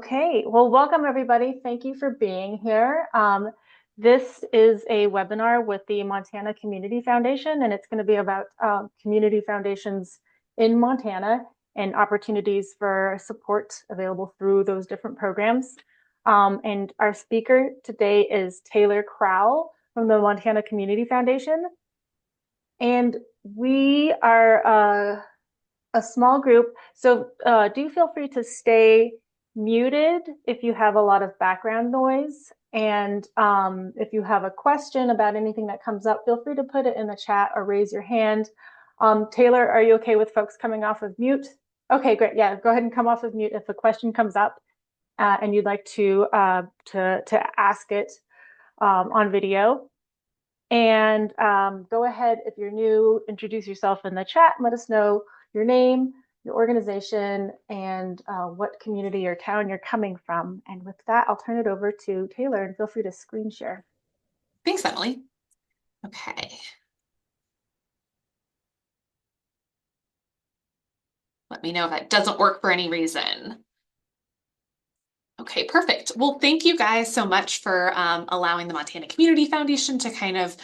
Okay, well, welcome everybody. Thank you for being here. This is a webinar with the Montana Community Foundation, and it's going to be about community foundations in Montana and opportunities for support available through those different programs. And our speaker today is Taylor Crowl from the Montana Community Foundation. And we are a small group, so do feel free to stay muted if you have a lot of background noise. And if you have a question about anything that comes up, feel free to put it in the chat or raise your hand. Taylor, are you okay with folks coming off of mute? Okay, great. Yeah, go ahead and come off of mute if a question comes up and you'd like to ask it on video. And go ahead, if you're new, introduce yourself in the chat and let us know your name, your organization, and what community or town you're coming from. And with that, I'll turn it over to Taylor, and feel free to screen share. Thanks, Emily. Okay. Let me know if that doesn't work for any reason. Okay, perfect. Well, thank you guys so much for allowing the Montana Community Foundation to kind of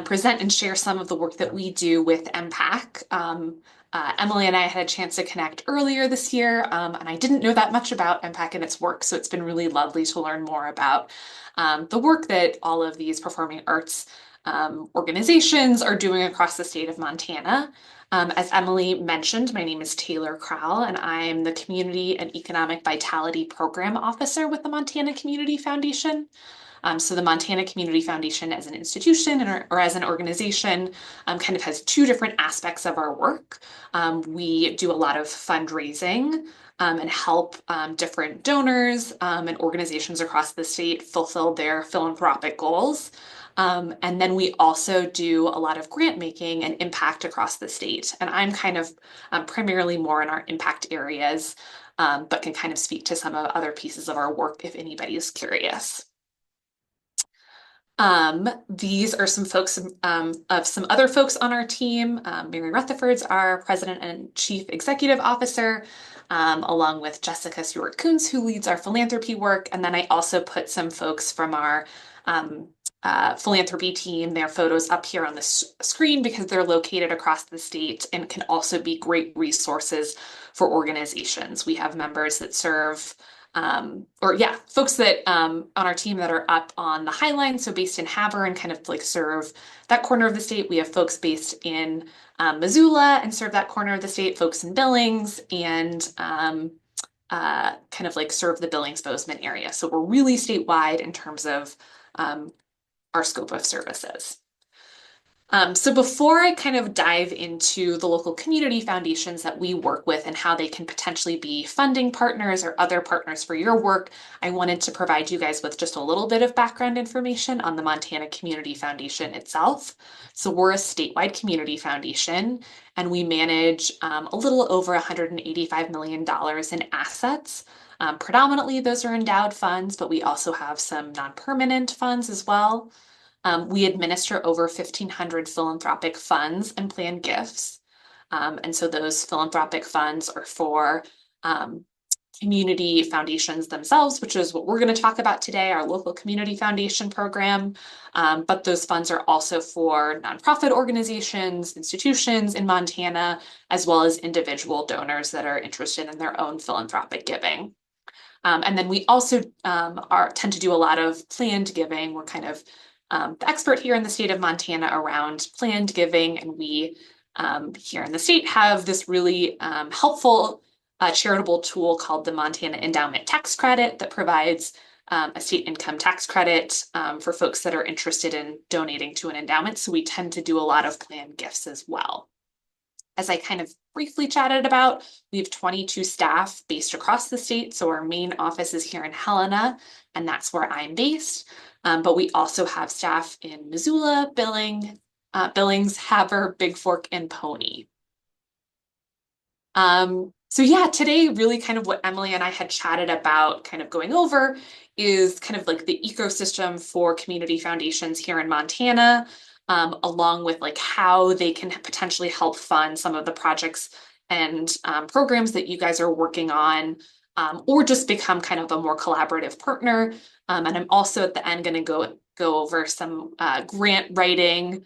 present and share some of the work that we do with MPAC. Emily and I had a chance to connect earlier this year, and I didn't know that much about MPAC and its work, so it's been really lovely to learn more about the work that all of these performing arts organizations are doing across the state of Montana. As Emily mentioned, my name is Taylor Crowl, and I'm the Community and Economic Vitality Program Officer with the Montana Community Foundation. So the Montana Community Foundation as an institution or as an organization kind of has two different aspects of our work. We do a lot of fundraising and help different donors and organizations across the state fulfill their philanthropic goals. And then we also do a lot of grant making and impact across the state. And I'm kind of primarily more in our impact areas, but can kind of speak to some of other pieces of our work if anybody is curious. These are some folks of some other folks on our team. Mary Rutherford's our President and Chief Executive Officer, along with Jessica Stewart-Kuntz, who leads our philanthropy work. And then I also put some folks from our philanthropy team, their photos up here on the screen because they're located across the state and can also be great resources for organizations. We have members that serve folks that on our team that are up on the Highline, so based in Havre and kind of like serve that corner of the state. We have folks based in Missoula and serve that corner of the state, folks in Billings and kind of like serve the Billings-Bozeman area. So we're really statewide in terms of our scope of services. So before I kind of dive into the local community foundations that we work with and how they can potentially be funding partners or other partners for your work, I wanted to provide you guys with just a little bit of background information on the Montana Community Foundation itself. So we're a statewide community foundation, and we manage a little over $185 million in assets. Predominantly, those are endowed funds, but we also have some non-permanent funds as well. We administer over 1,500 philanthropic funds and planned gifts. And so those philanthropic funds are for community foundations themselves, which is what we're going to talk about today, our local community foundation program. But those funds are also for nonprofit organizations, institutions in Montana, as well as individual donors that are interested in their own philanthropic giving. And then we also tend to do a lot of planned giving. We're kind of the expert here in the state of Montana around planned giving, and we here in the state have this really helpful charitable tool called the Montana Endowment Tax Credit that provides a state income tax credit for folks that are interested in donating to an endowment. So we tend to do a lot of planned gifts as well. As I kind of briefly chatted about, we have 22 staff based across the state. So our main office is here in Helena, and that's where I'm based. But we also have staff in Missoula, Billings, Havre, Big Fork, and Pony. So yeah, today really kind of what Emily and I had chatted about kind of going over is kind of like the ecosystem for community foundations here in Montana, along with like how they can potentially help fund some of the projects and programs that you guys are working on or just become kind of a more collaborative partner. And I'm also at the end going to go over some grant writing,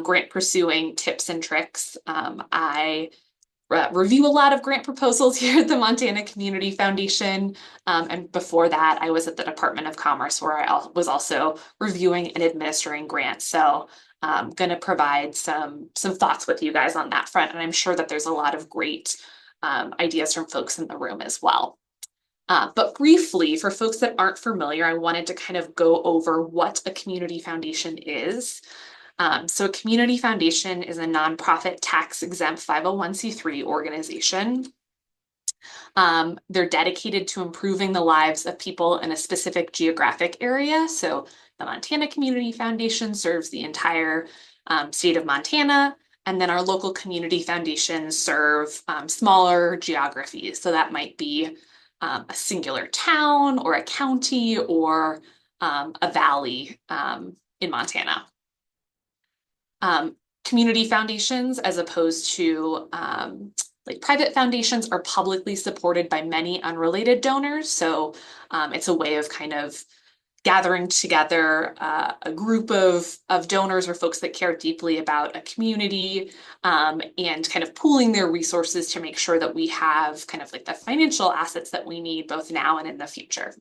grant pursuing tips and tricks. I review a lot of grant proposals here at the Montana Community Foundation. And before that, I was at the Department of Commerce, where I was also reviewing and administering grants. So I'm going to provide some thoughts with you guys on that front. And I'm sure that there's a lot of great ideas from folks in the room as well. But briefly, for folks that aren't familiar, I wanted to kind of go over what a community foundation is. So a community foundation is a nonprofit tax-exempt 501c3 organization. They're dedicated to improving the lives of people in a specific geographic area. So the Montana Community Foundation serves the entire state of Montana. And then our local community foundations serve smaller geographies. So that might be a singular town or a county or a valley in Montana. Community foundations, as opposed to like private foundations, are publicly supported by many unrelated donors. So it's a way of kind of gathering together a group of donors or folks that care deeply about a community and kind of pooling their resources to make sure that we have kind of like the financial assets that we need both now and in the future.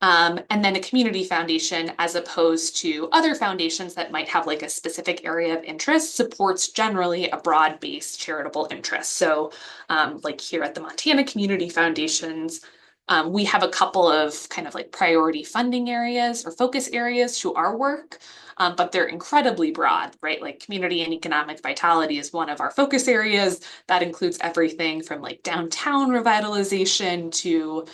And then a community foundation, as opposed to other foundations that might have like a specific area of interest, supports generally a broad-based charitable interest. So like here at the Montana Community Foundations, we have a couple of kind of like priority funding areas or focus areas to our work, but they're incredibly broad, right? Like community and economic vitality is one of our focus areas. That includes everything from like downtown revitalization to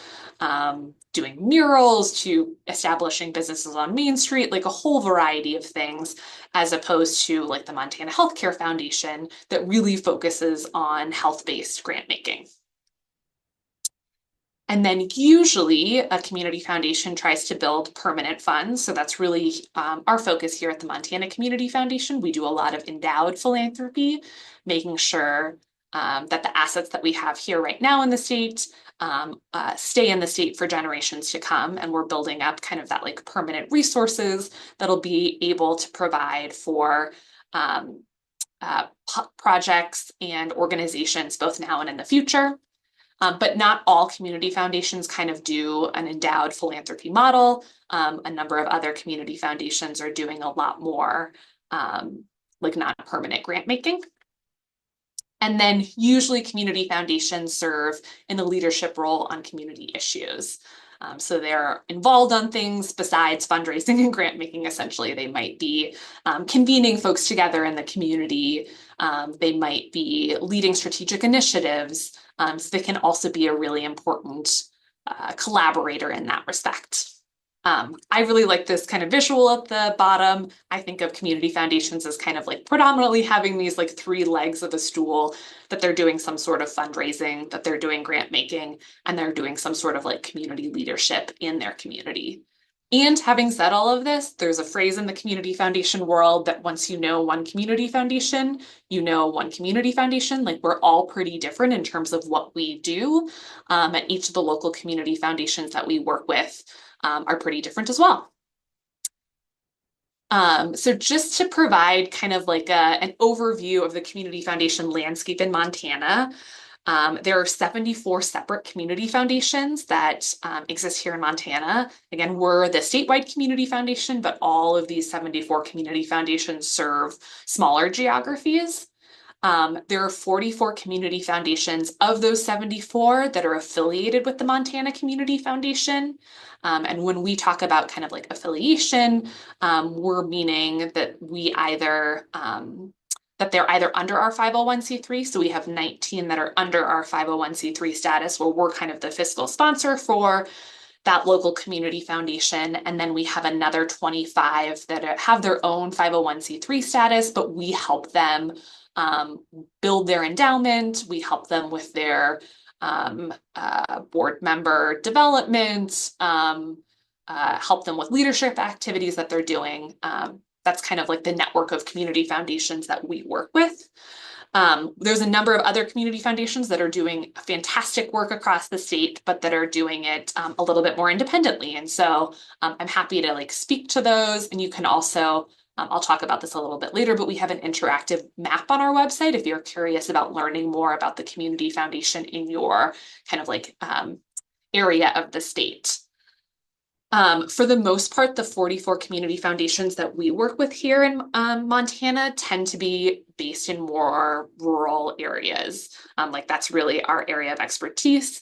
doing murals to establishing businesses on Main Street, like a whole variety of things, as opposed to like the Montana Healthcare Foundation that really focuses on health-based grant making. And then usually a community foundation tries to build permanent funds. So that's really our focus here at the Montana Community Foundation. We do a lot of endowed philanthropy, making sure that the assets that we have here right now in the state stay in the state for generations to come. And we're building up kind of that like permanent resources that'll be able to provide for projects and organizations both now and in the future. But not all community foundations kind of do an endowed philanthropy model. A number of other community foundations are doing a lot more like non-permanent grant making. And then usually community foundations serve in a leadership role on community issues. So they're involved on things besides fundraising and grant making. Essentially, they might be convening folks together in the community. They might be leading strategic initiatives. So they can also be a really important collaborator in that respect. I really like this kind of visual at the bottom. I think of community foundations as kind of like predominantly having these like three legs of a stool, that they're doing some sort of fundraising, that they're doing grant making, and they're doing some sort of like community leadership in their community. And having said all of this, there's a phrase in the community foundation world that once you know one community foundation, you know one community foundation. Like we're all pretty different in terms of what we do. And each of the local community foundations that we work with are pretty different as well. So just to provide kind of like an overview of the community foundation landscape in Montana, there are 74 separate community foundations that exist here in Montana. Again, we're the statewide community foundation, but all of these 74 community foundations serve smaller geographies. There are 44 community foundations of those 74 that are affiliated with the Montana Community Foundation. And when we talk about kind of like affiliation, we're meaning that we either that they're either under our 501c3. So we have 19 that are under our 501c3 status, where we're kind of the fiscal sponsor for that local community foundation. And then we have another 25 that have their own 501c3 status, but we help them build their endowment. We help them with their board member development, help them with leadership activities that they're doing. That's kind of like the network of community foundations that we work with. There's a number of other community foundations that are doing fantastic work across the state, but that are doing it a little bit more independently. And so I'm happy to like speak to those. And you can also, I'll talk about this a little bit later, but we have an interactive map on our website if you're curious about learning more about the community foundation in your kind of like area of the state. For the most part, the 44 community foundations that we work with here in Montana tend to be based in more rural areas. Like that's really our area of expertise.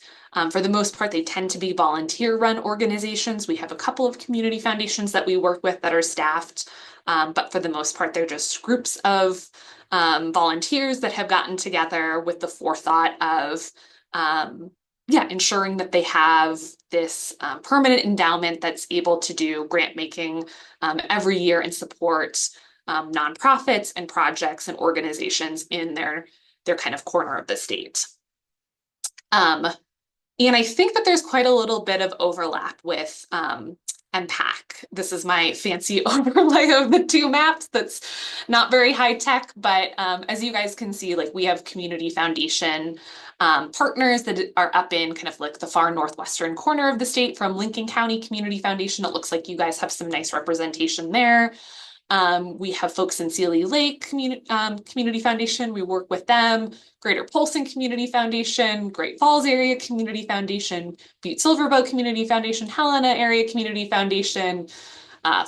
For the most part, they tend to be volunteer-run organizations. We have a couple of community foundations that we work with that are staffed, but for the most part, they're just groups of volunteers that have gotten together with the forethought of ensuring that they have this permanent endowment that's able to do grant making every year and support nonprofits and projects and organizations in their kind of corner of the state. And I think that there's quite a little bit of overlap with MPAC. This is my fancy overlay of the two maps that's not very high tech, but as you guys can see, like we have community foundation partners that are up in kind of like the far northwestern corner of the state from Lincoln County Community Foundation. It looks like you guys have some nice representation there. We have folks in Sealy Lake Community Foundation. We work with them. Greater Polson Community Foundation, Great Falls Area Community Foundation, Butte Silverbow Community Foundation, Helena Area Community Foundation,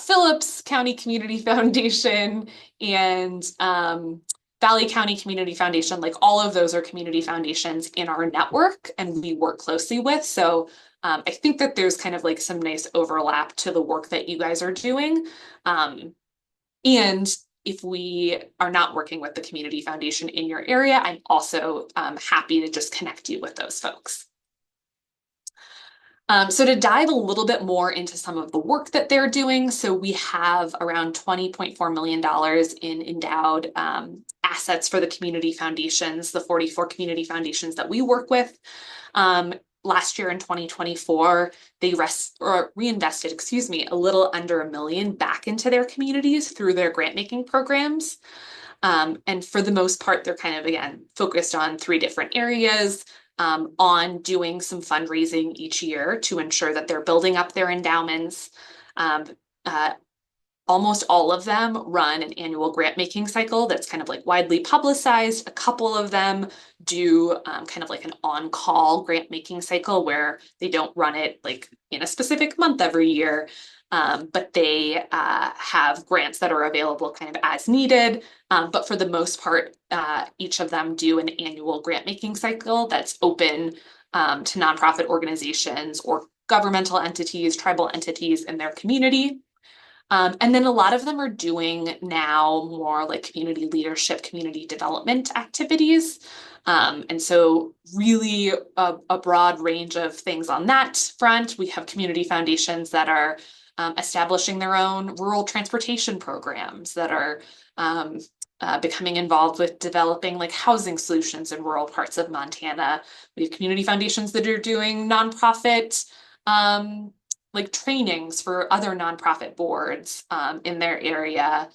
Phillips County Community Foundation, and Valley County Community Foundation. Like all of those are community foundations in our network and we work closely with. So I think that there's kind of like some nice overlap to the work that you guys are doing. And if we are not working with the community foundation in your area, I'm also happy to just connect you with those folks. So to dive a little bit more into some of the work that they're doing, so we have around $20.4 million in endowed assets for the community foundations, the 44 community foundations that we work with. Last year in 2024, they reinvested, a little under $1 million back into their communities through their grant making programs. And for the most part, they're kind of, again, focused on 3 different areas, on doing some fundraising each year to ensure that they're building up their endowments. Almost all of them run an annual grant making cycle that's kind of like widely publicized. A couple of them do kind of like an on-call grant making cycle where they don't run it like in a specific month every year, but they have grants that are available kind of as needed. But for the most part, each of them do an annual grant making cycle that's open to nonprofit organizations or governmental entities, tribal entities in their community. And then a lot of them are doing now more like community leadership, community development activities. And so really a broad range of things on that front. We have community foundations that are establishing their own rural transportation programs, that are becoming involved with developing like housing solutions in rural parts of Montana. We have community foundations that are doing nonprofit like trainings for other nonprofit boards in their area,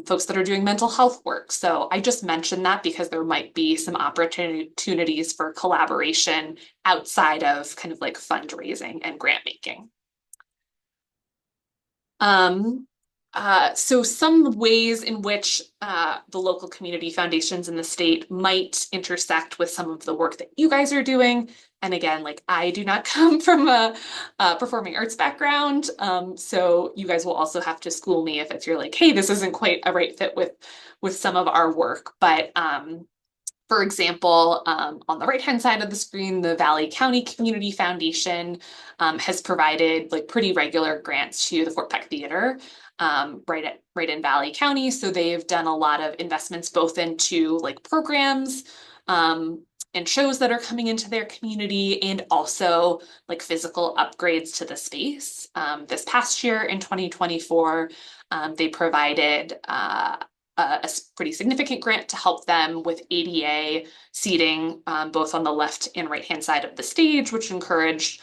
folks that are doing mental health work. So I just mentioned that because there might be some opportunities for collaboration outside of kind of like fundraising and grant making. So some ways in which the local community foundations in the state might intersect with some of the work that you guys are doing. And again, like I do not come from a performing arts background. So you guys will also have to school me if you're like, hey, this isn't quite a right fit with some of our work. But for example, on the right-hand side of the screen, the Valley County Community Foundation has provided like pretty regular grants to the Fort Peck Theater right in Valley County. So they've done a lot of investments both into like programs and shows that are coming into their community and also like physical upgrades to the space. This past year in 2024, they provided a pretty significant grant to help them with ADA seating, both on the left and right-hand side of the stage, which encouraged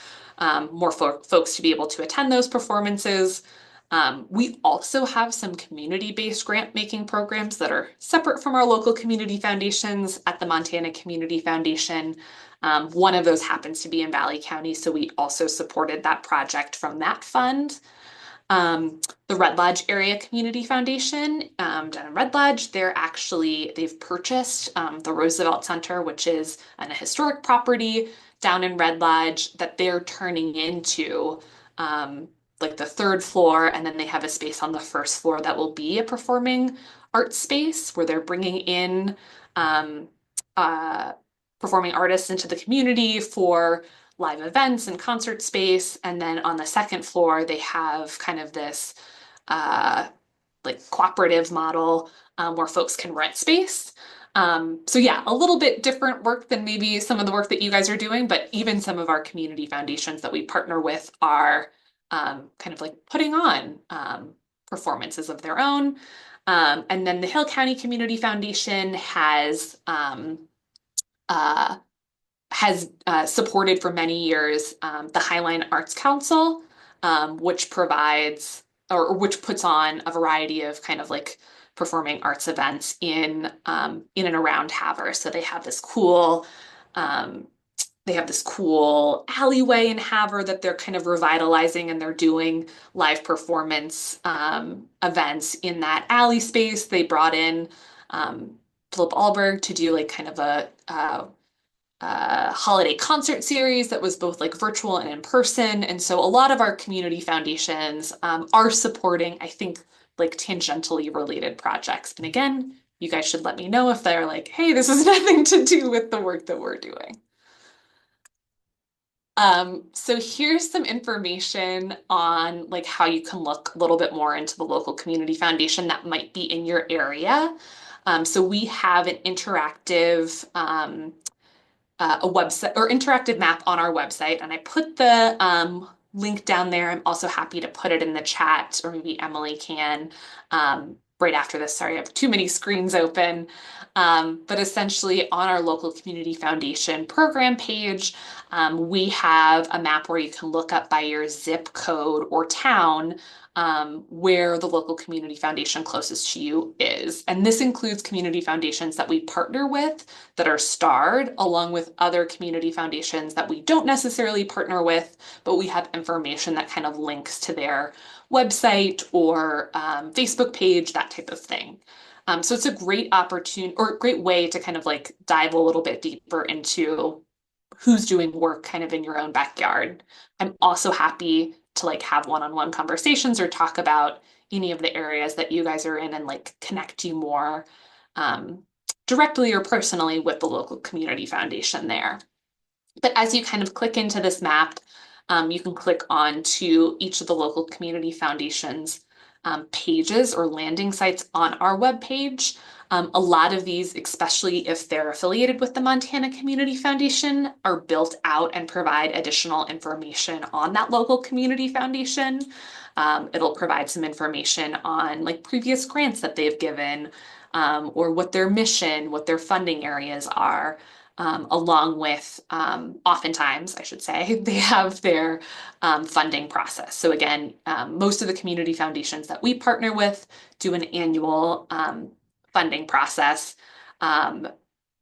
more folks to be able to attend those performances. We also have some community-based grant-making programs that are separate from our local community foundations at the Montana Community Foundation. One of those happens to be in Valley County, so we also supported that project from that fund. The Red Lodge Area Community Foundation down in Red Lodge, they've purchased the Roosevelt Center, which is a historic property down in Red Lodge that they're turning into like the third floor, and then they have a space on the first floor that will be a performing arts space where they're bringing in um, uh, performing artists into the community for live events and concert space. And then on the second floor, they have kind of this uh, like cooperative model where folks can rent space. So yeah, a little bit different work than maybe some of the work that you guys are doing, but even some of our community foundations that we partner with are kind of like putting on performances of their own. And then the Hill County Community Foundation uh, has supported for many years the Highline Arts Council, which provides or which puts on a variety of kind of like performing arts events in and around Havre. So um, they have this cool alleyway in Havre that they're kind of revitalizing, and they're doing live performance events in that alley space. They brought in Philip Alberg to do like kind of a holiday concert series that was both like virtual and in person. And so a lot of our community foundations are supporting, I think, like tangentially related projects. And again, you guys should let me know if they're like, hey, this has nothing to do with the work that we're doing. So here's some information on like how you can look a little bit more into the local community foundation that might be in your area. So we have an interactive a website or interactive map on our website, and I put the link down there. I'm also happy to put it in the chat, or maybe Emily can right after this. Sorry, I have too many screens open. But essentially, on our local community foundation program page, we have a map where you can look up by your zip code or town where the local community foundation closest to you is. And this includes community foundations that we partner with that are starred, along with other community foundations that we don't necessarily partner with, but we have information that kind of links to their website or Facebook page, that type of thing. So it's a great opportunity or great way to kind of like dive a little bit deeper into who's doing work kind of in your own backyard. I'm also happy to like have one-on-one conversations or talk about any of the areas that you guys are in and like connect you more um, directly or personally with the local community foundation there. But as you kind of click into this map, you can click on to each of the local community foundations pages or landing sites on our webpage. A lot of these, especially if they're affiliated with the Montana Community Foundation, are built out and provide additional information on that local community foundation. It'll provide some information on like previous grants that they've given, or what their mission, what their funding areas are. Along with, oftentimes, I should say, they have their funding process. So again, most of the community foundations that we partner with do an annual funding process.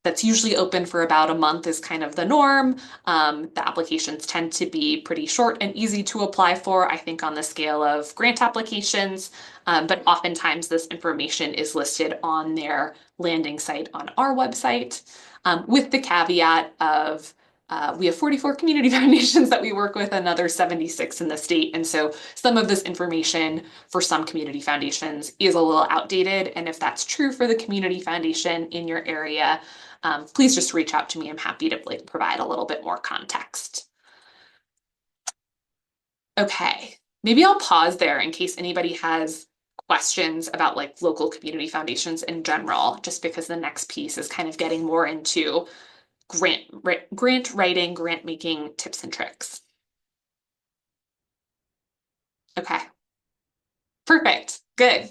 That's usually open for about a month is kind of the norm. The applications tend to be pretty short and easy to apply for, I think on the scale of grant applications, but oftentimes this information is listed on their landing site on our website, with the caveat of we have 44 community foundations that we work with, another 76 in the state. And so some of this information for some community foundations is a little outdated. And if that's true for the community foundation in your area, please just reach out to me. I'm happy to like provide a little bit more context. Okay, maybe I'll pause there in case anybody has questions about like local community foundations in general, just because the next piece is kind of getting more into grant writing, grant making tips and tricks. Okay, perfect. Good.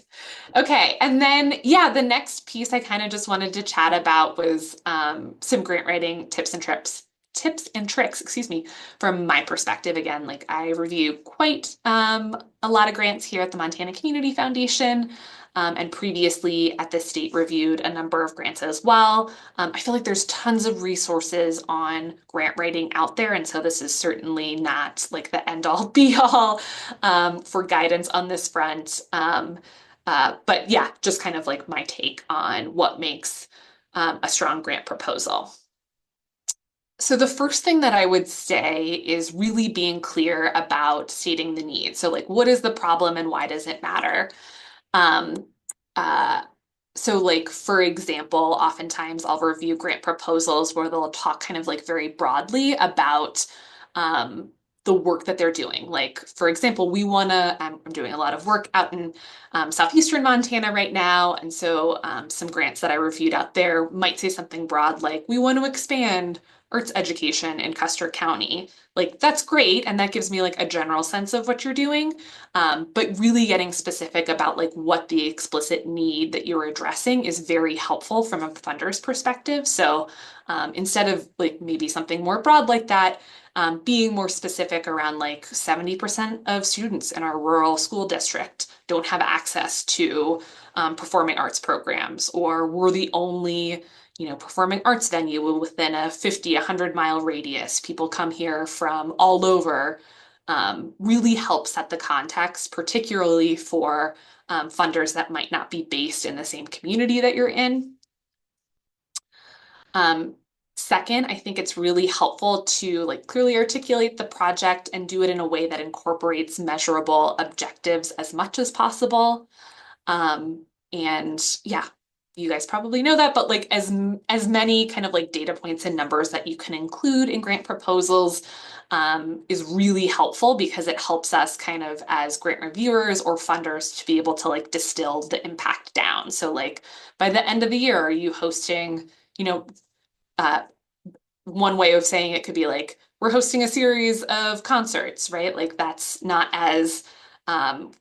Okay, and then yeah, the next piece I kind of just wanted to chat about was some grant writing tips and trips. tips and tricks, excuse me, from my perspective. Again, like I review quite a lot of grants here at the Montana Community Foundation, and previously at the state reviewed a number of grants as well. I feel like there's tons of resources on grant writing out there, and so this is certainly not like the end all be all for guidance on this front. But yeah, just kind of like my take on what makes a strong grant proposal. So the first thing that I would say is really being clear about stating the need. So like, what is the problem and why does it matter? Um, uh, so like, for example, oftentimes I'll review grant proposals where they'll talk kind of like very broadly about um, the work that they're doing. Like, for example, I'm doing a lot of work out in southeastern Montana right now. And so some grants that I reviewed out there might say something broad like, we want to expand arts education in Custer County. Like, that's great. And that gives me like a general sense of what you're doing. But really getting specific about like what the explicit need that you're addressing is very helpful from a funder's perspective. So instead of like maybe something more broad like that, being more specific around like 70% of students in our rural school district don't have access to performing arts programs, or we're the only performing arts venue within a 50, 100-mile radius. People come here from all over. Really help set the context, particularly for funders that might not be based in the same community that you're in. Um, Second, I think it's really helpful to like clearly articulate the project and do it in a way that incorporates measurable objectives as much as possible. And yeah, you guys probably know that, but like as many kind of like data points and numbers that you can include in grant proposals is really helpful because it helps us kind of as grant reviewers or funders to be able to like distill the impact down. So like by the end of the year, are you hosting, uh, one way of saying it could be like, we're hosting a series of concerts, right? Like that's not as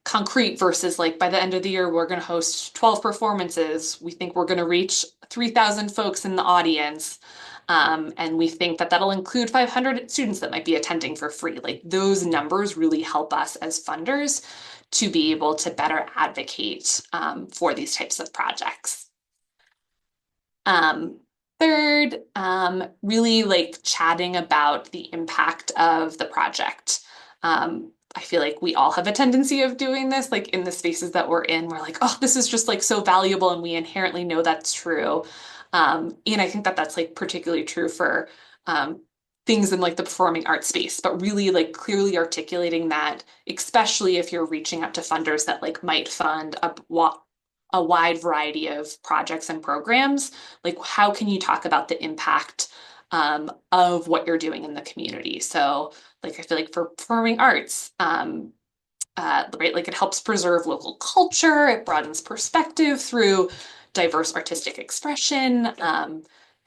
concrete versus like by the end of the year, we're going to host 12 performances. We think we're going to reach 3,000 folks in the audience. And we think that that'll include 500 students that might be attending for free. Like those numbers really help us as funders to be able to better advocate for these types of projects. Um, Third, really like chatting about the impact of the project. I feel like we all have a tendency of doing this, like in the spaces that we're in, we're like, oh, this is just like so valuable, and we inherently know that's true. And I think that that's like particularly true for things in like the performing arts space, but really like clearly articulating that, especially if you're reaching out to funders that like might fund a wide variety of projects and programs, like how can you talk about the impact of what you're doing in the community? So like I feel like for performing arts, right, like it helps preserve local culture, it broadens perspective through diverse artistic expression. I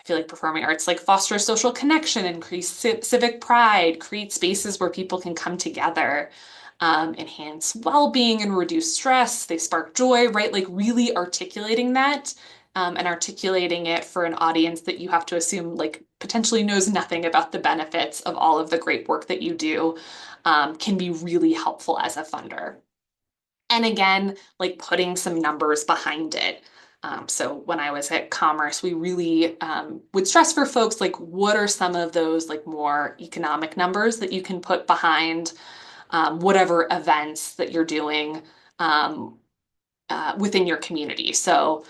feel like performing arts like foster social connection, increase civic pride, create spaces where people can come together, enhance well-being and reduce stress. They spark joy, right? Like really articulating that and articulating it for an audience that you have to assume like potentially knows nothing about the benefits of all of the great work that you do can be really helpful as a funder. And again, like putting some numbers behind it. So when I was at Commerce, we really would stress for folks like what are some of those like more economic numbers that you can put behind whatever events that you're doing within your community. So,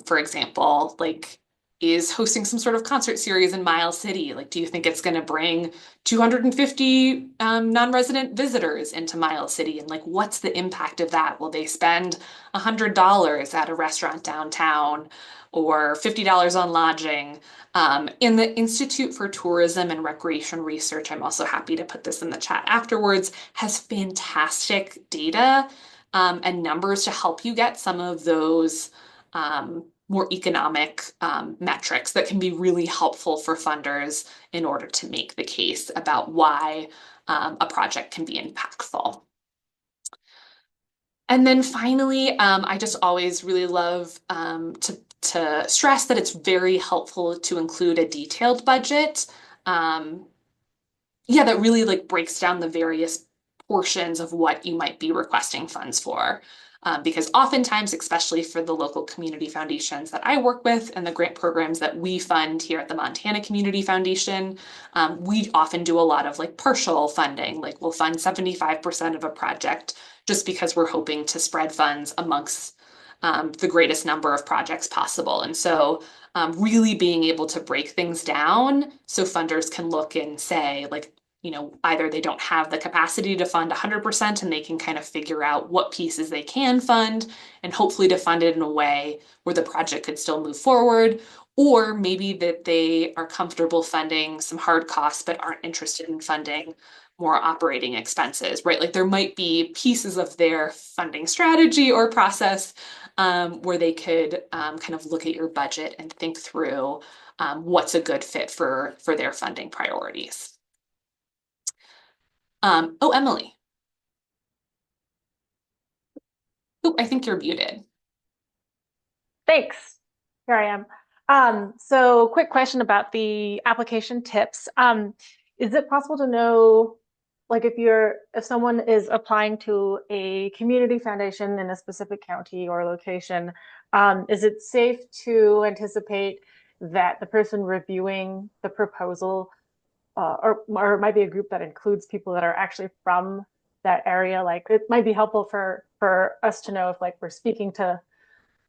for example, like, is hosting some sort of concert series in Miles City? Like, do you think it's going to bring 250 non-resident visitors into Miles City? And like, what's the impact of that? Will they spend $100 at a restaurant downtown or $50 on lodging? In the Institute for Tourism and Recreation Research, I'm also happy to put this in the chat afterwards, has fantastic data and numbers to help you get some of those more economic metrics that can be really helpful for funders in order to make the case about why a project can be impactful. And then finally, I just always really love to stress that it's very helpful to include a detailed budget. um, yeah, that really like breaks down the various portions of what you might be requesting funds for. Because oftentimes, especially for the local community foundations that I work with and the grant programs that we fund here at the Montana Community Foundation, we often do a lot of like partial funding. Like we'll fund 75% of a project just because we're hoping to spread funds amongst the greatest number of projects possible. And so really being able to break things down so funders can look and say, like, either they don't have the capacity to fund 100% and they can kind of figure out what pieces they can fund and hopefully to fund it in a way where the project could still move forward, or maybe that they are comfortable funding some hard costs but aren't interested in funding more operating expenses, right? Like there might be pieces of their funding strategy or process where they could kind of look at your budget and think through what's a good fit for their funding priorities. Oh, Emily. Oh, I think you're muted. Thanks. Here I am. So quick question about the application tips. Is it possible to know, like if someone is applying to a community foundation in a specific county or location, is it safe to anticipate that the person reviewing the proposal, or it might be a group that includes people that are actually from that area? Like it might be helpful for us to know if like we're speaking to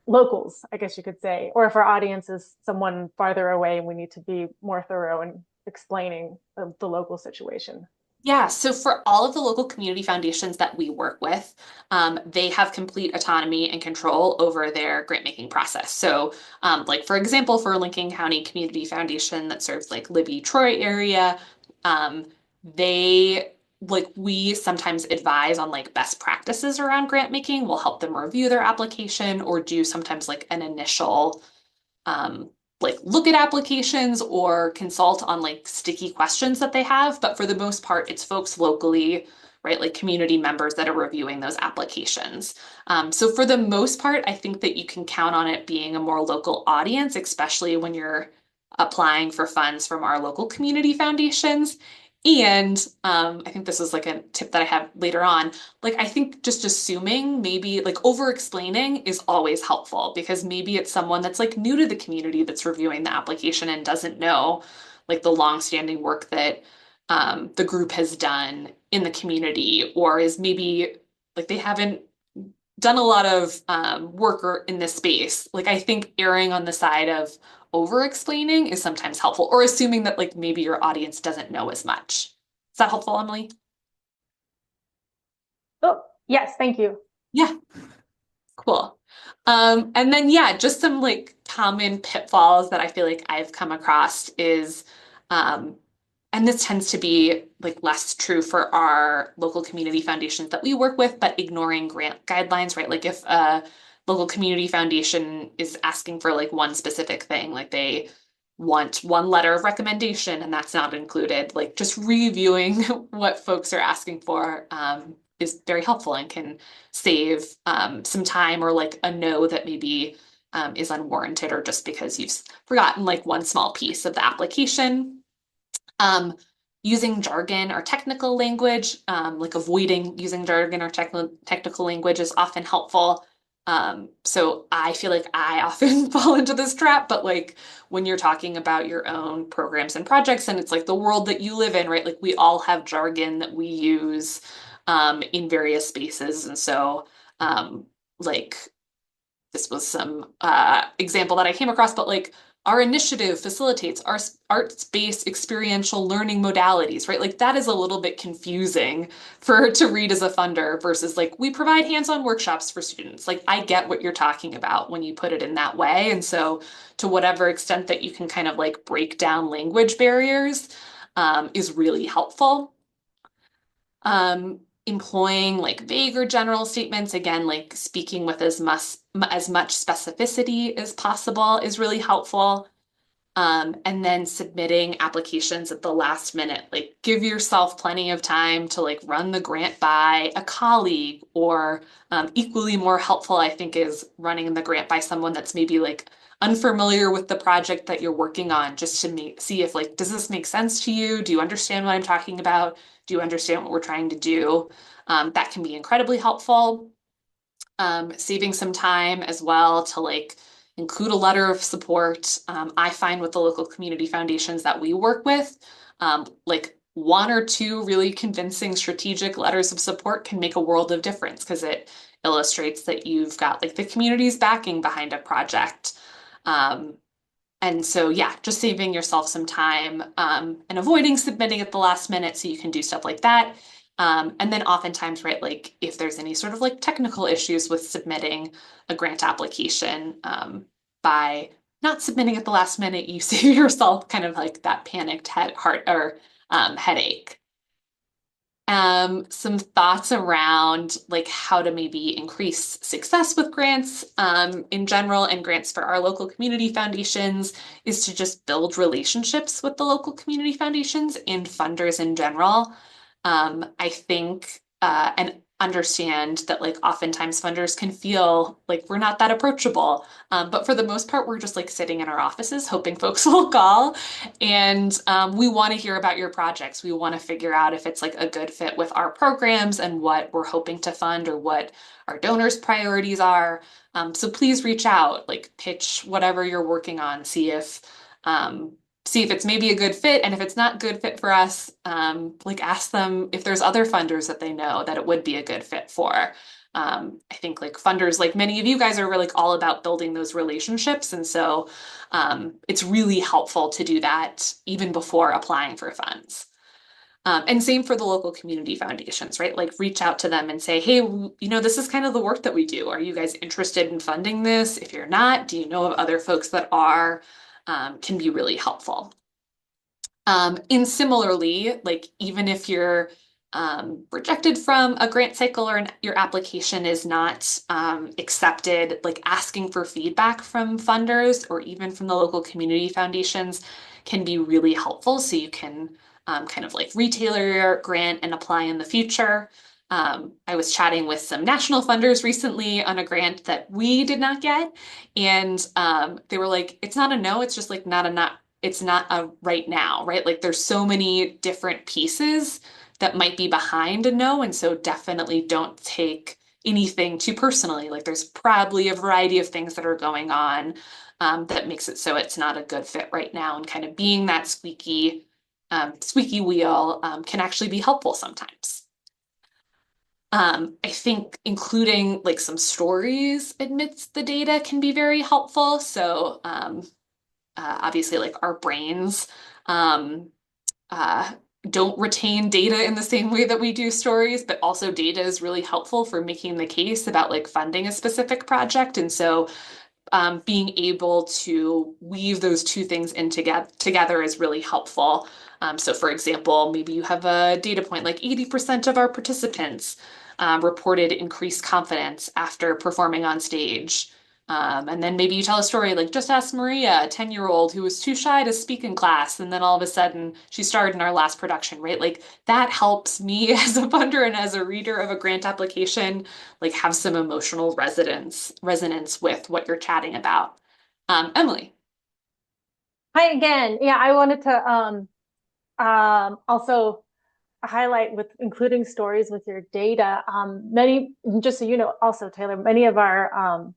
locals, I guess you could say, or if our audience is someone farther away and we need to be more thorough in explaining the local situation. Yeah, so for all of the local community foundations that we work with, they have complete autonomy and control over their grant making process. So, like for example, for Lincoln County Community Foundation that serves like Libby, Troy area, um, they like we sometimes advise on like best practices around grant making. We'll help them review their application or do sometimes like an initial um, like look at applications or consult on like sticky questions that they have. But for the most part, it's folks locally, right? Like community members that are reviewing those applications. So for the most part, I think that you can count on it being a more local audience, especially when you're applying for funds from our local community foundations. And I think this is like a tip that I have later on. Like, I think just assuming maybe like over explaining is always helpful because maybe it's someone that's like new to the community that's reviewing the application and doesn't know like the longstanding work that the group has done in the community, or is maybe like they haven't done a lot of work or in this space. Like, I think erring on the side of over explaining is sometimes helpful, or assuming that like maybe your audience doesn't know as much. Is that helpful, Emily? Oh, yes, thank you. Yeah, cool. And then yeah, just some like common pitfalls that I feel like I've come across is um, and this tends to be like less true for our local community foundations that we work with, but ignoring grant guidelines, right? Like if a local community foundation is asking for like one specific thing, like they want one letter of recommendation and that's not included, like just reviewing what folks are asking for is very helpful and can save some time or like a no that maybe is unwarranted or just because you've forgotten like one small piece of the application. Um, Using jargon or technical language, like avoiding using jargon or technical language is often helpful. So I feel like I often fall into this trap, but like when you're talking about your own programs and projects and it's like the world that you live in, right? Like we all have jargon that we use in various spaces. And so like this was some example that I came across, but like our initiative facilitates our arts-based experiential learning modalities, right? Like that is a little bit confusing for to read as a funder versus like we provide hands-on workshops for students. Like I get what you're talking about when you put it in that way. And so to whatever extent that you can kind of like break down language barriers is really helpful. Employing like vague or general statements, again, like speaking with as much specificity as possible is really helpful. And then submitting applications at the last minute. Like give yourself plenty of time to like run the grant by a colleague, or equally more helpful, I think, is running the grant by someone that's maybe like unfamiliar with the project that you're working on, just to see if like, does this make sense to you? Do you understand what I'm talking about? Do you understand what we're trying to do? That can be incredibly helpful. Saving some time as well to like include a letter of support. I find with the local community foundations that we work with, like one or two really convincing strategic letters of support can make a world of difference, because it illustrates that you've got like the community's backing behind a project. Um, and so, yeah, just saving yourself some time, and avoiding submitting at the last minute so you can do stuff like that. And then oftentimes, right, like if there's any sort of like technical issues with submitting a grant application, by not submitting at the last minute, you save yourself kind of like that panicked heart or headache. Some thoughts around like how to maybe increase success with grants in general, and grants for our local community foundations, is to just build relationships with the local community foundations and funders in general. I think and understand that like oftentimes funders can feel like we're not that approachable. But for the most part, we're just like sitting in our offices hoping folks will call. And we want to hear about your projects. We want to figure out if it's like a good fit with our programs and what we're hoping to fund, or what our donors' priorities are. So please reach out, like pitch whatever you're working on, um, see if it's maybe a good fit. And if it's not a good fit for us, like ask them if there's other funders that they know that it would be a good fit for. I think like funders, like many of you guys, are really like all about building those relationships. And so it's really helpful to do that even before applying for funds. And same for the local community foundations, right? Like reach out to them and say, hey, this is kind of the work that we do. Are you guys interested in funding this? If you're not, do you know of other folks that are? Can be really helpful. And similarly, like even if you're rejected from a grant cycle, or your application is not accepted, like asking for feedback from funders or even from the local community foundations can be really helpful, so you can kind of like retailer your grant and apply in the future. I was chatting with some national funders recently on a grant that we did not get, and they were like, it's not a no, it's just like not it's not a right now, right? Like there's so many different pieces that might be behind a no, and so definitely don't take anything too personally. Like there's probably a variety of things that are going on that makes it so it's not a good fit right now, and kind of being that squeaky wheel can actually be helpful sometimes. I think including like some stories amidst the data can be very helpful. So obviously, like our brains um, uh, don't retain data in the same way that we do stories, but also data is really helpful for making the case about like funding a specific project. And so being able to weave those two things in together is really helpful. So for example, maybe you have a data point like 80% of our participants reported increased confidence after performing on stage. And then maybe you tell a story like, just ask Maria, a 10-year-old who was too shy to speak in class. And then all of a sudden she starred in our last production, right? Like that helps me as a funder and as a reader of a grant application, like have some emotional resonance with what you're chatting about. Emily. Hi again. Yeah, I wanted to also highlight with including stories with your data. Many, just so you know, also Taylor, many of our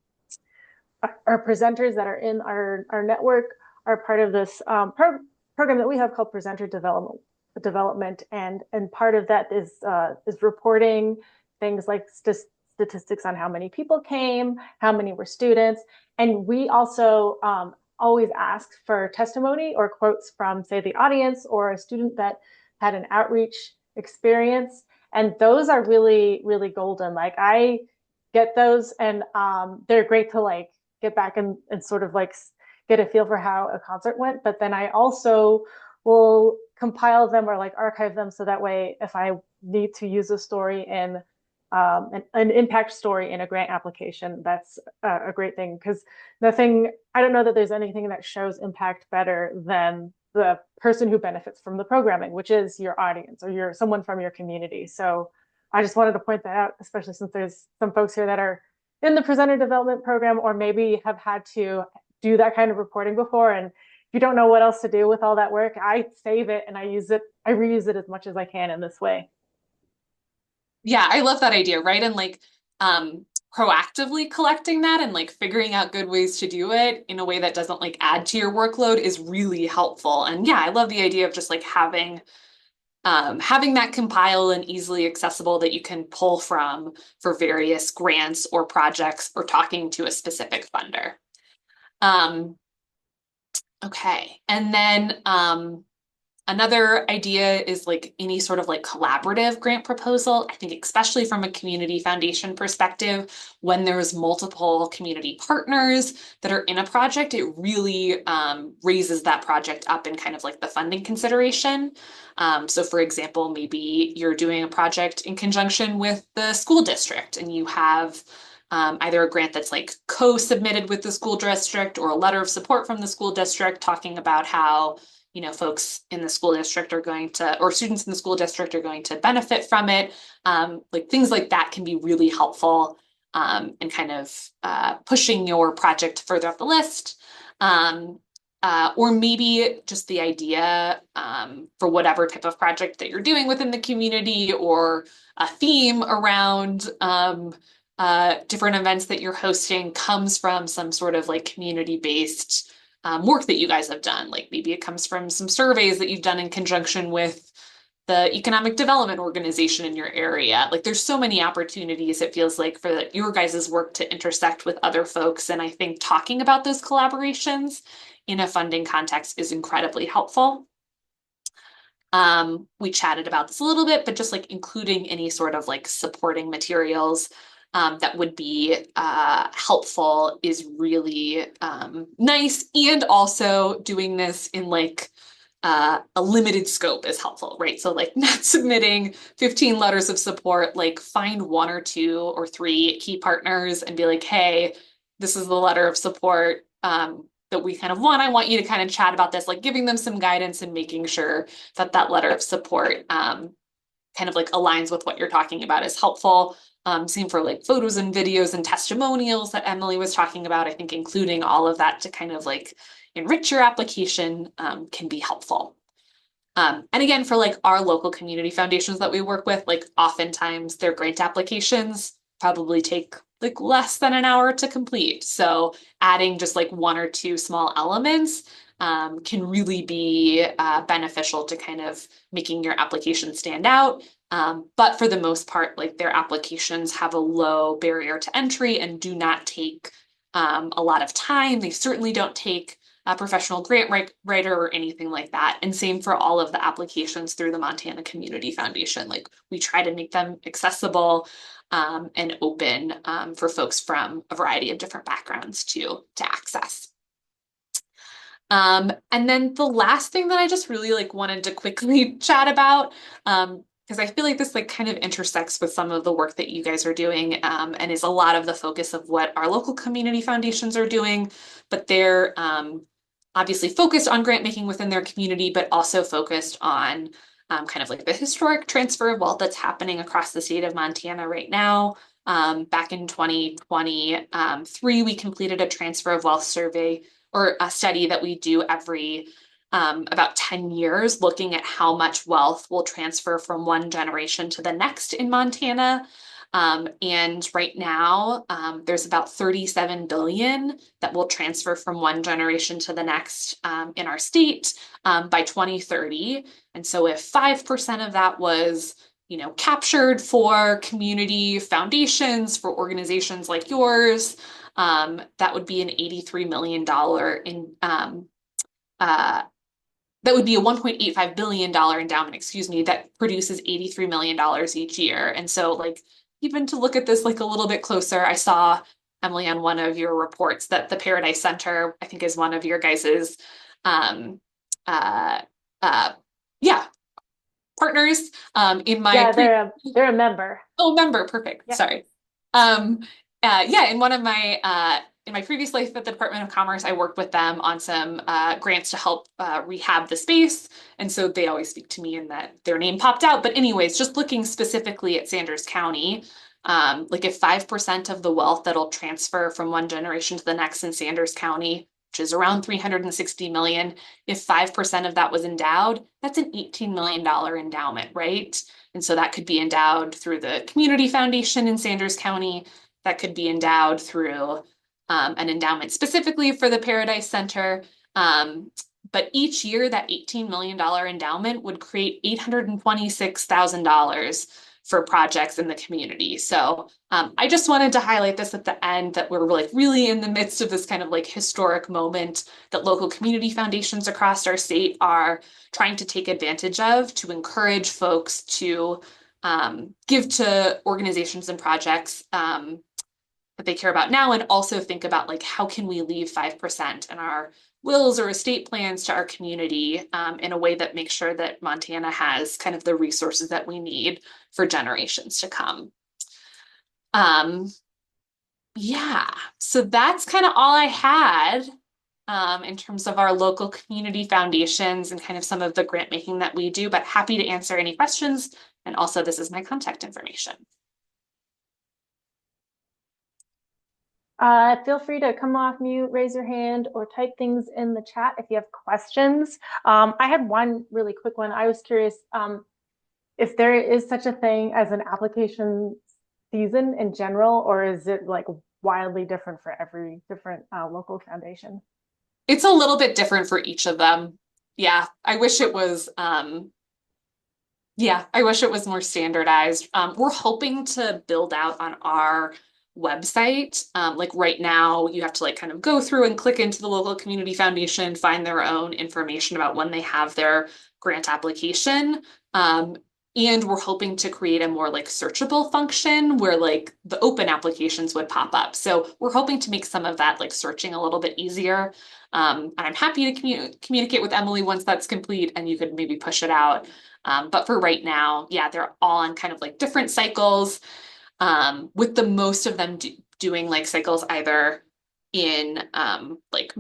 presenters that are in our network are part of this program that we have called presenter development, and part of that is reporting things like statistics on how many people came, how many were students, and we also always ask for testimony or quotes from, say, the audience or a student that had an outreach experience, and those are really, really golden. Like I get those, and they're great to like get back and sort of like get a feel for how a concert went. But then I also will compile them or like archive them, so that way if I need to use a story in an impact story in a grant application, that's a great thing, because I don't know that there's anything that shows impact better than the person who benefits from the programming, which is your audience or someone from your community. So I just wanted to point that out, especially since there's some folks here that are in the presenter development program or maybe have had to do that kind of reporting before. And if you don't know what else to do with all that work, I save it and I reuse it as much as I can in this way. Yeah, I love that idea, right? And like proactively collecting that and like figuring out good ways to do it in a way that doesn't like add to your workload is really helpful. And yeah, I love the idea of just like having that compiled and easily accessible that you can pull from for various grants or projects or talking to a specific funder. Um, okay. And then another idea is like any sort of like collaborative grant proposal. I think especially from a community foundation perspective, when there's multiple community partners that are in a project, it really raises that project up in kind of like the funding consideration. So for example, maybe you're doing a project in conjunction with the school district and you have either a grant that's like co-submitted with the school district or a letter of support from the school district talking about how folks in the school district are going to, or students in the school district are going to benefit from it. Like things like that can be really helpful in kind of pushing your project further up the list. Or maybe just the idea for whatever type of project that you're doing within the community or a theme around different events that you're hosting comes from some sort of like community-based work that you guys have done. Like maybe it comes from some surveys that you've done in conjunction with the economic development organization in your area. Like there's so many opportunities, it feels like, for your guys' work to intersect with other folks. And I think talking about those collaborations in a funding context is incredibly helpful. We chatted about this a little bit, but just like including any sort of like supporting materials that would be helpful is really nice. And also doing this in like a limited scope is helpful, right? So like not submitting 15 letters of support, like find one or two or three key partners and be like, hey, this is the letter of support that we kind of want. I want you to kind of chat about this, like giving them some guidance and making sure that that letter of support kind of like aligns with what you're talking about is helpful. Same for like photos and videos and testimonials that Emily was talking about. I think including all of that to kind of like enrich your application can be helpful. And again, for like our local community foundations that we work with, like oftentimes their grant applications probably take like less than an hour to complete. So adding just like one or two small elements can really be beneficial to kind of making your application stand out. But for the most part, like their applications have a low barrier to entry and do not take a lot of time. They certainly don't take a professional grant writer or anything like that. And same for all of the applications through the Montana Community Foundation. Like we try to make them accessible and open for folks from a variety of different backgrounds to access. And then the last thing that I just really like wanted to quickly chat about, because I feel like this like kind of intersects with some of the work that you guys are doing, and is a lot of the focus of what our local community foundations are doing, but they're obviously focused on grant making within their community, but also focused on kind of like the historic transfer of wealth that's happening across the state of Montana right now. Back in 2023, we completed a transfer of wealth survey or a study that we do every about 10 years, looking at how much wealth will transfer from one generation to the next in Montana. And right now, there's about 37 billion that will transfer from one generation to the next in our state by 2030. And so if 5% of that was captured for community foundations, for organizations like yours, that would be an $83 million in that would be a $1.85 billion endowment, excuse me, that produces $83 million each year. And so like even to look at this like a little bit closer, I saw, Emily, on one of your reports that the Paradise Center, I think, is one of your guys's yeah, partners in my Yeah, pre they're a member. oh member, perfect. Yeah. Sorry. Um, yeah, in one of my in my previous life at the Department of Commerce, I worked with them on some grants to help rehab the space, and so they always speak to me, and that their name popped out. But anyways, just looking specifically at Sanders County, like if 5% of the wealth that'll transfer from one generation to the next in Sanders County, which is around 360 million, if 5% of that was endowed, that's an $18 million endowment, right? And so that could be endowed through the community foundation in Sanders County. That could be endowed through an endowment specifically for the Paradise Center. But each year, that $18 million endowment would create $826,000 for projects in the community. So I just wanted to highlight this at the end, that we're really in the midst of this kind of like historic moment that local community foundations across our state are trying to take advantage of to encourage folks to give to organizations and projects that they care about now, and also think about like how can we leave 5% in our wills or estate plans to our community in a way that makes sure that Montana has kind of the resources that we need for generations to come. Yeah, so that's kind of all I had in terms of our local community foundations and kind of some of the grant making that we do, but happy to answer any questions. And also, this is my contact information. Feel free to come off mute, raise your hand, or type things in the chat if you have questions. I had one really quick one. I was curious if there is such a thing as an application season in general, or is it like wildly different for every different local foundation? It's a little bit different for each of them. Yeah, I wish it was more standardized. We're hoping to build out on our website. Like right now, you have to like kind of go through and click into the local community foundation, find their own information about when they have their grant application. And we're hoping to create a more like searchable function where like the open applications would pop up. So we're hoping to make some of that like searching a little bit easier. And I'm happy to communicate with Emily once that's complete and you could maybe push it out. But for right now, yeah, they're all on kind of like different cycles, with the most of them doing like cycles either in like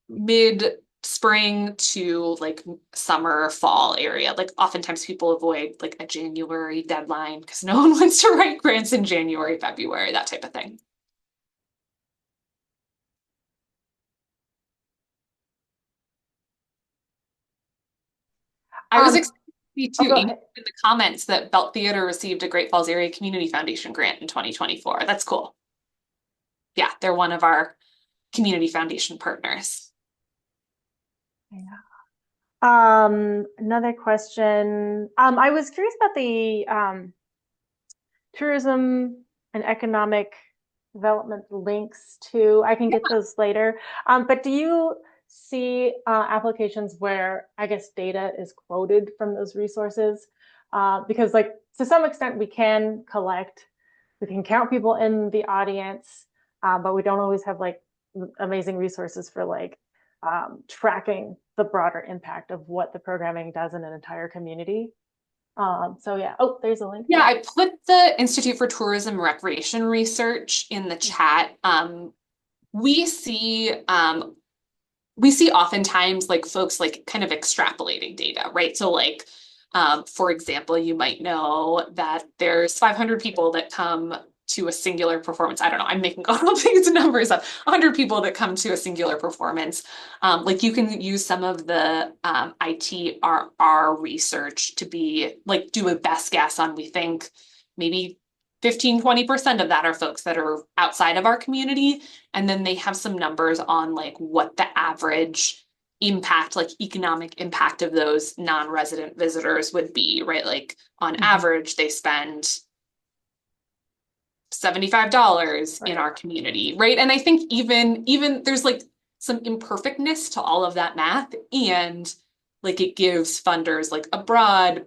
mid spring to like summer, fall area. Like oftentimes people avoid like a January deadline because no one wants to write grants in January, February, that type of thing. I was excited to see Oh, too, go Amy, ahead. in the comments that Belt Theater received a Great Falls Area Community Foundation grant in 2024. That's cool. Yeah, they're one of our community foundation partners. Yeah. Another question. I was curious about the tourism and economic development links too. I can get those later. But do you see applications where I guess data is quoted from those resources? Because like to some extent we can count people in the audience, but we don't always have like amazing resources for like tracking the broader impact of what the programming does in an entire community. So yeah. Oh, there's a link. Yeah, I put the Institute for Tourism Recreation Research in the chat. We see we see oftentimes like folks like kind of extrapolating data, right? So like for example, you might know that there's 500 people that come to a singular performance. I don't know, I'm making all these numbers up. 100 people that come to a singular performance. Like you can use some of the ITRR research to be like do a best guess on, we think maybe 15-20% of that are folks that are outside of our community. And then they have some numbers on like what the average impact, like economic impact of those non-resident visitors would be, right? Like on average, they spend $75 in our community, right? And I think even there's like some imperfectness to all of that math, and like it gives funders like a broad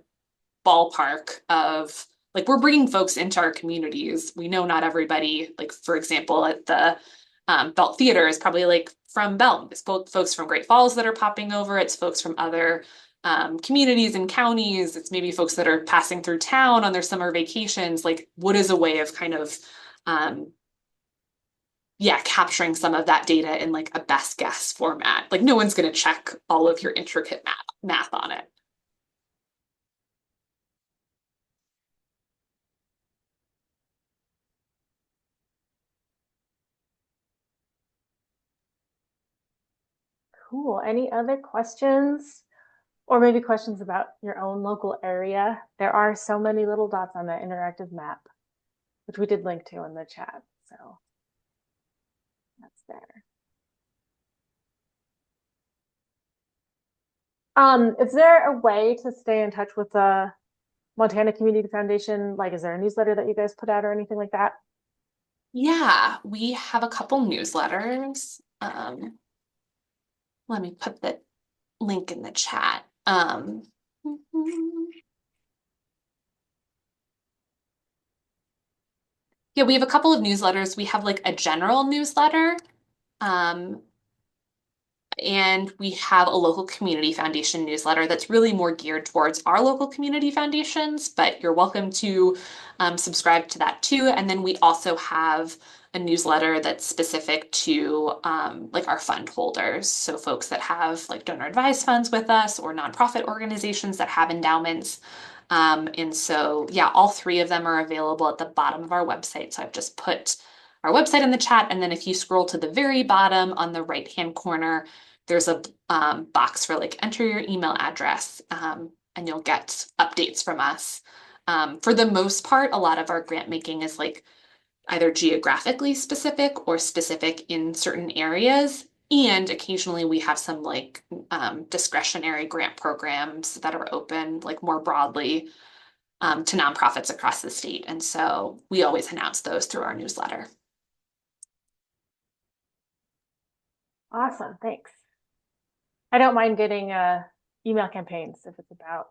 ballpark of like we're bringing folks into our communities. We know not everybody, like for example, at the Belt Theater is probably like from Belt. It's both folks from Great Falls that are popping over. It's folks from other communities and counties. It's maybe folks that are passing through town on their summer vacations. Like, what is a way of kind of, yeah, capturing some of that data in like a best guess format. Like, no one's going to check all of your intricate math on it. Cool. Any other questions? Or maybe questions about your own local area? There are so many little dots on that interactive map, which we did link to in the chat. So that's there. Is there a way to stay in touch with the Montana Community Foundation? Like, is there a newsletter that you guys put out or anything like that? Yeah, we have a couple newsletters. Let me put the link in the chat. Yeah, we have a couple of newsletters. We have like a general newsletter, um, and we have a local community foundation newsletter that's really more geared towards our local community foundations, but you're welcome to subscribe to that too. And then we also have a newsletter that's specific to like our fund holders. So folks that have like donor advised funds with us or nonprofit organizations that have endowments. And so, yeah, all three of them are available at the bottom of our website. So I've just put our website in the chat. And then if you scroll to the very bottom on the right-hand corner, there's a box for like enter your email address and you'll get updates from us. For the most part, a lot of our grant making is like either geographically specific or specific in certain areas. And occasionally we have some like discretionary grant programs that are open like more broadly to nonprofits across the state. And so we always announce those through our newsletter. Awesome. Thanks. I don't mind getting email campaigns if it's about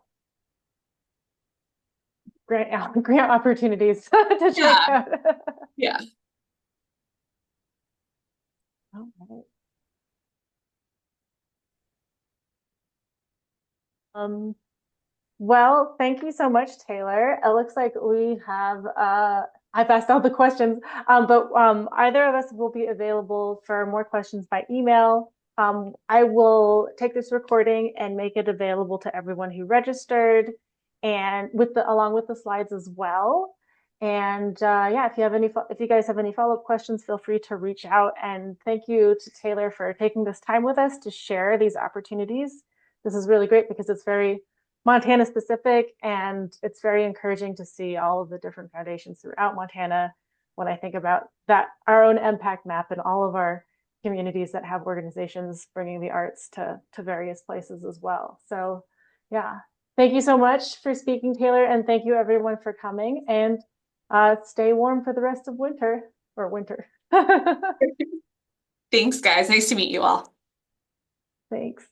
grant opportunities to check out. Yeah. All right. Well, thank you so much, Taylor. It looks like we have I've asked all the questions, but either of us will be available for more questions by email. I will take this recording and make it available to everyone who registered, and along with the slides as well. And yeah, if you guys have any follow-up questions, feel free to reach out. And thank you to Taylor for taking this time with us to share these opportunities. This is really great because it's very Montana specific, and it's very encouraging to see all of the different foundations throughout Montana when I think about that, our own MPAC map and all of our communities that have organizations bringing the arts to various places as well. So yeah, thank you so much for speaking, Taylor, and thank you everyone for coming, and stay warm for the rest of winter. Thanks, guys. Nice to meet you all. Thanks.